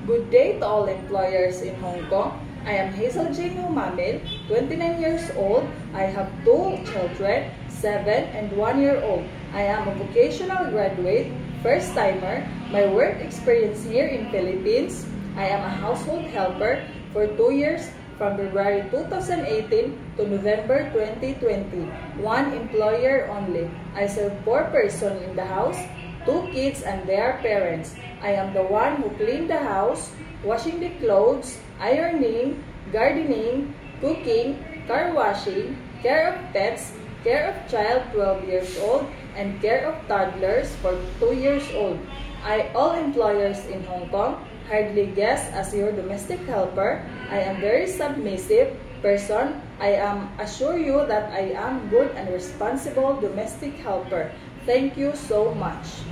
Good day to all employers in Hong Kong. I am Hazel Jane Humamil, 29 years old. I have two children, 7 and 1 year old. I am a vocational graduate, first timer. My work experience here in Philippines. I am a household helper for 2 years from February 2018 to November 2020. One employer only. I serve 4 persons in the house, 2 kids and their parents. I am the one who cleaned the house, washing the clothes, ironing, gardening, cooking, car washing, care of pets, care of child 12 years old, and care of toddlers for 2 years old. All employers in Hong Kong hardly guess as your domestic helper. I am very submissive person. I assure you that I am good and responsible domestic helper. Thank you so much.